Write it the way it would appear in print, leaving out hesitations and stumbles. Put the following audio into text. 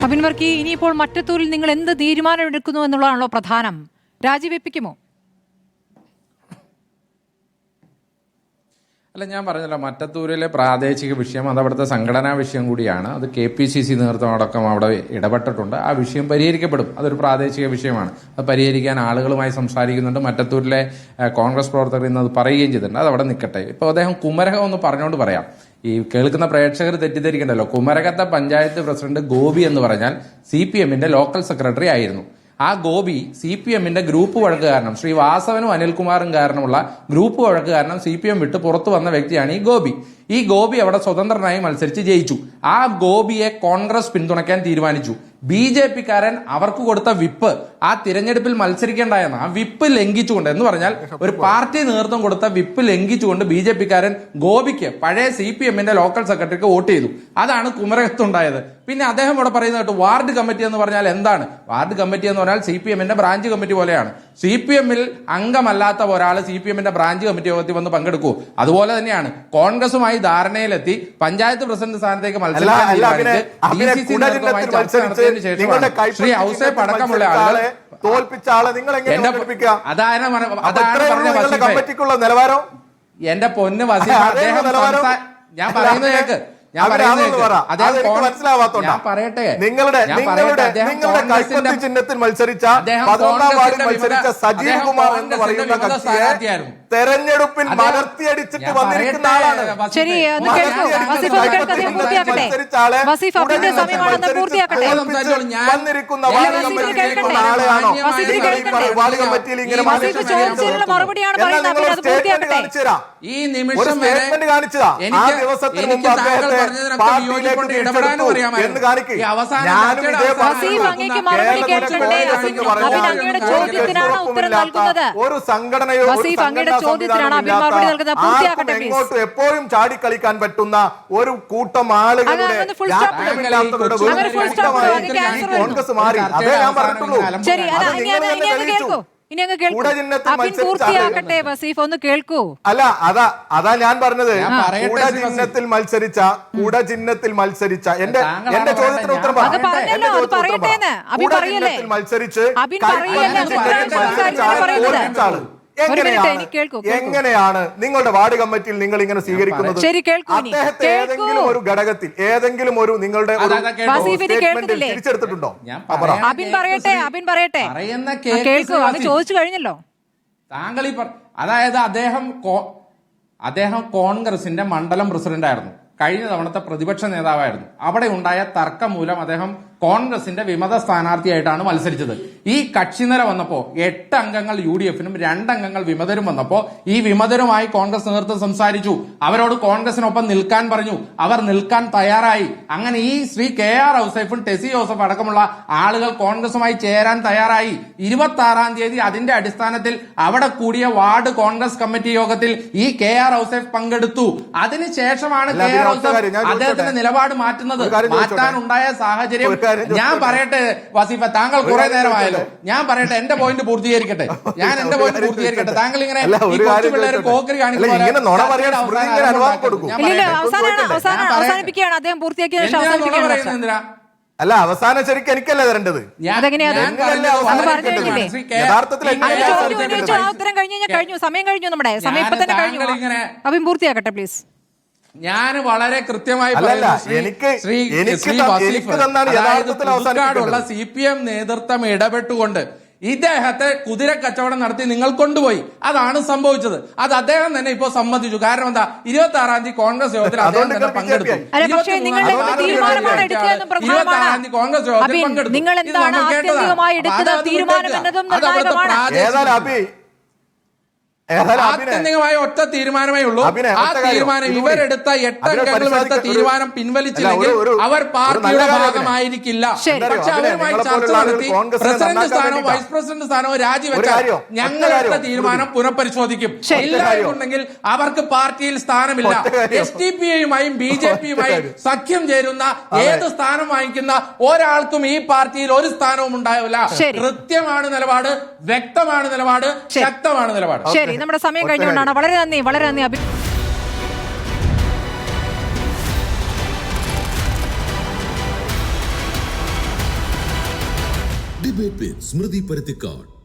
അബിൻ വർക്കി, ഇനിയിപ്പോൾ മറ്റത്തൂരിൽ നിങ്ങൾ എന്ത് തീരുമാനം എടുക്കുന്നു എന്നുള്ളതാണല്ലോ പ്രധാനം. രാജിവെപ്പിക്കുമോ? അല്ല, ഞാൻ പറഞ്ഞല്ലോ, മറ്റത്തൂരിലെ പ്രാദേശിക വിഷയം അത് അവിടുത്തെ സംഘടനാ വിഷയം കൂടിയാണ്. അത് KPCC നേതൃത്വം അടക്കം അവിടെ ഇടപെട്ടിട്ടുണ്ട്. ആ വിഷയം പരിഹരിക്കപ്പെടും. അതൊരു പ്രാദേശിക വിഷയമാണ്. അത് പരിഹരിക്കാൻ ആളുകളുമായി സംസാരിക്കുന്നുണ്ട്. മറ്റത്തൂരിലെ കോൺഗ്രസ് പ്രവർത്തകർ ഇന്ന് അത് പറയുകയും ചെയ്തിട്ടുണ്ട്. അത് അവിടെ നിൽക്കട്ടെ. ഇപ്പോൾ അദ്ദേഹം കുമരകം ഒന്ന് പറഞ്ഞുകൊണ്ട് പറയാം. ഈ കേൾക്കുന്ന പ്രേക്ഷകർ തെറ്റിദ്ധരിക്കണ്ടല്ലോ. കുമരകത്തെ പഞ്ചായത്ത് പ്രസിഡന്റ് ഗോപി എന്ന് പറഞ്ഞാൽ CPM-ന്റെ ലോക്കൽ സെക്രട്ടറി ആയിരുന്നു. ആ ഗോപി CPM-ന്റെ ഗ്രൂപ്പ് വഴക്ക് കാരണം, ശ്രീ വാസവനും അനിൽകുമാറും കാരണമുള്ള ഗ്രൂപ്പ് വഴക്ക് കാരണം CPM വിട്ട് പുറത്തു വന്ന വ്യക്തിയാണ് ഈ ഗോപി. ഈ ഗോപി അവിടെ സ്വതന്ത്രനായി മത്സരിച്ച് ജയിച്ചു. ആ ഗോപിയെ കോൺഗ്രസ് പിന്തുണയ്ക്കാൻ തീരുമാനിച്ചു. BJP-കാരൻ അവർക്ക് കൊടുത്ത വിപ്പ് ആ തിരഞ്ഞെടുപ്പിൽ മത്സരിക്കേണ്ടായെന്ന് ആ വിപ്പ് ലംഘിച്ചുകൊണ്ട്, എന്ന് പറഞ്ഞാൽ ഒരു പാർട്ടി നേതൃത്വം കൊടുത്ത വിപ്പ് ലംഘിച്ചുകൊണ്ട് BJP-കാരൻ ഗോപിക്ക്, പഴയ CPM-ന്റെ ലോക്കൽ സെക്രട്ടറിക്ക് വോട്ട് ചെയ്തു. അതാണ് കുമരകത്തുണ്ടായത്. പിന്നെ അദ്ദേഹം ഇവിടെ പറയുന്നത് കേട്ടു വാർഡ് കമ്മിറ്റി എന്ന് പറഞ്ഞാൽ എന്താണ്? വാർഡ് കമ്മിറ്റി എന്ന് പറഞ്ഞാൽ CPM-ന്റെ ബ്രാഞ്ച് കമ്മിറ്റി പോലെയാണ്. CPM-ൽ അംഗമല്ലാത്ത ഒരാൾ CPM-ന്റെ ബ്രാഞ്ച് കമ്മിറ്റി യോഗത്തിൽ വന്ന് പങ്കെടുക്കൂ. അതുപോലെ തന്നെയാണ് കോൺഗ്രസുമായി ധാരണയിലെത്തി പഞ്ചായത്ത് പ്രസിഡന്റ് സ്ഥാനത്തേക്ക് മത്സരിക്കാൻ ശ്രീ ഔസേപ്പ് അടക്കമുള്ള ആളുകൾ തോൽപ്പിച്ച ആളെ നിങ്ങൾ നിലവാരം എന്റെ പൊന്ന് വസീം, അദ്ദേഹം ഞാൻ പറയുന്നത് കേക്ക്, ഞാൻ പറയട്ടെ, നിങ്ങളുടെ കൈപ്പത്തി ചിഹ്നത്തിൽ മത്സരിച്ച 14-ാം വാർഡിൽ മത്സരിച്ച സജീവ് കുമാർ എന്ന് പറയുന്ന കക്ഷിയെ തെരഞ്ഞെടുപ്പിൽ മലർത്തിയടിച്ചിട്ട് വന്നിരിക്കുന്ന ആളാണ്. വന്നിരിക്കുന്ന ആളെയാണോ വാർഡ് കമ്മിറ്റിയിൽ ഇങ്ങനെ ഈ നിമിഷം കാണിച്ചതാ? ആ ദിവസത്തിന് മുമ്പ് അദ്ദേഹത്തെ പാർട്ടിയിലേക്ക് തിരിച്ചെടുത്തു എന്ന് കാണിക്കുക. ഒരു സംഘടനയോ എങ്ങോട്ടും എപ്പോഴും ചാടിക്കളിക്കാൻ പറ്റുന്ന ഒരു കൂട്ടം ആളുകളുടെ കോൺഗ്രസ് മാറി. അതേ ഞാൻ പറഞ്ഞിട്ടുള്ളൂ. അല്ല, അതാ ഞാൻ പറഞ്ഞത്. കുടചിഹ്നത്തിൽ മത്സരിച്ച എന്റെ ചോദ്യത്തിന് ഉത്തരം മത്സരിച്ച് എങ്ങനെയാണ് നിങ്ങളുടെ വാർഡ് കമ്മിറ്റിയിൽ നിങ്ങൾ ഇങ്ങനെ സ്വീകരിക്കുന്നത്? അദ്ദേഹത്തെ ഏതെങ്കിലും ഒരു ഘടകത്തിൽ, ഏതെങ്കിലും ഒരു നിങ്ങളുടെ തിരിച്ചെടുത്തിട്ടുണ്ടോ? ചോദിച്ചു കഴിഞ്ഞല്ലോ താങ്കൾ. അതായത് അദ്ദേഹം കോൺഗ്രസിന്റെ മണ്ഡലം പ്രസിഡന്റ് ആയിരുന്നു. കഴിഞ്ഞ തവണത്തെ പ്രതിപക്ഷ നേതാവായിരുന്നു. അവിടെ ഉണ്ടായ തർക്കം മൂലം അദ്ദേഹം കോൺഗ്രസിന്റെ വിമത സ്ഥാനാർത്ഥിയായിട്ടാണ് മത്സരിച്ചത്. ഈ കക്ഷിനിര വന്നപ്പോ 8 അംഗങ്ങൾ UDF-നും 2 അംഗങ്ങൾ വിമതരും വന്നപ്പോ ഈ വിമതരുമായി കോൺഗ്രസ് നേതൃത്വം സംസാരിച്ചു. അവരോട് കോൺഗ്രസിനൊപ്പം നിൽക്കാൻ പറഞ്ഞു. അവർ നിൽക്കാൻ തയ്യാറായി. അങ്ങനെ ഈ ശ്രീ KR ഔസേഫും ടെസി ജോസഫ് അടക്കമുള്ള ആളുകൾ കോൺഗ്രസുമായി ചേരാൻ തയ്യാറായി. 26-ാം തീയതി അതിന്റെ അടിസ്ഥാനത്തിൽ അവിടെ കൂടിയ വാർഡ് കോൺഗ്രസ് കമ്മിറ്റി യോഗത്തിൽ ഈ KR ഔസേഫ് പങ്കെടുത്തു. അതിനുശേഷമാണ് KR ഔസേഫ് അദ്ദേഹത്തിന്റെ നിലപാട് മാറ്റുന്നത്. മാറ്റാനുണ്ടായ സാഹചര്യം ഞാൻ പറയട്ടെ വസീഫ, താങ്കൾ കുറെ നേരമായല്ലോ. ഞാൻ പറയട്ടെ, എന്റെ പോയിന്റ് പൂർത്തീകരിക്കട്ടെ. താങ്കൾ ഇങ്ങനെ പിള്ളേര് പോക്കറി കാണിക്കുന്ന അല്ല, അവസാനം ശരിക്കും എനിക്കല്ലേ തരേണ്ടത്? സമയം കഴിഞ്ഞു, നമ്മുടെ സമയം ഇപ്പൊ തന്നെ കഴിഞ്ഞു. അഭിം പൂർത്തിയാക്കട്ടെ പ്ലീസ്. ഞാൻ വളരെ കൃത്യമായി CPM നേതൃത്വം ഇടപെട്ടുകൊണ്ട് ഇദ്ദേഹത്തെ കുതിര കച്ചവടം നടത്തി നിങ്ങൾ കൊണ്ടുപോയി. അതാണ് സംഭവിച്ചത്. അത് അദ്ദേഹം തന്നെ ഇപ്പോ സമ്മതിച്ചു. കാരണം എന്താ, 26-ാം തീയതി കോൺഗ്രസ് യോഗത്തിൽ അദ്ദേഹം തന്നെ പങ്കെടുത്തു. 26-ാം തീയതി കോൺഗ്രസ് യോഗത്തിൽ പങ്കെടുത്തു. ആത്യന്തികമായ ഒറ്റ തീരുമാനമേ ഉള്ളൂ. ആ തീരുമാനം ഇവരെടുത്ത 8 അംഗങ്ങളും എടുത്ത തീരുമാനം പിൻവലിച്ചില്ലെങ്കിൽ അവർ പാർട്ടിയുടെ ഭാഗമായിരിക്കില്ല. പക്ഷെ അവരുമായി ചർച്ച നടത്തി പ്രസിഡന്റ് സ്ഥാനവും വൈസ് പ്രസിഡന്റ് സ്ഥാനവും രാജിവെച്ചാൽ ഞങ്ങളുടെ തീരുമാനം പുനഃപരിശോധിക്കും. ഇല്ലായെന്നുണ്ടെങ്കിൽ അവർക്ക് പാർട്ടിയിൽ സ്ഥാനമില്ല. SDPയുമായും BJPയുമായും സഖ്യം ചേരുന്ന ഏത് സ്ഥാനം വാങ്ങിക്കുന്ന ഒരാൾക്കും ഈ പാർട്ടിയിൽ ഒരു സ്ഥാനവും ഉണ്ടാവില്ല. കൃത്യമാണ് നിലപാട്, വ്യക്തമാണ് നിലപാട്, ശക്തമാണ് നിലപാട്. നമ്മുടെ സമയം കഴിഞ്ഞുകൊണ്ടാണ്. വളരെ നന്ദി. ഡിബേറ്റ് വിത്ത് സ്മൃതി പരുത്തിക്കാട്.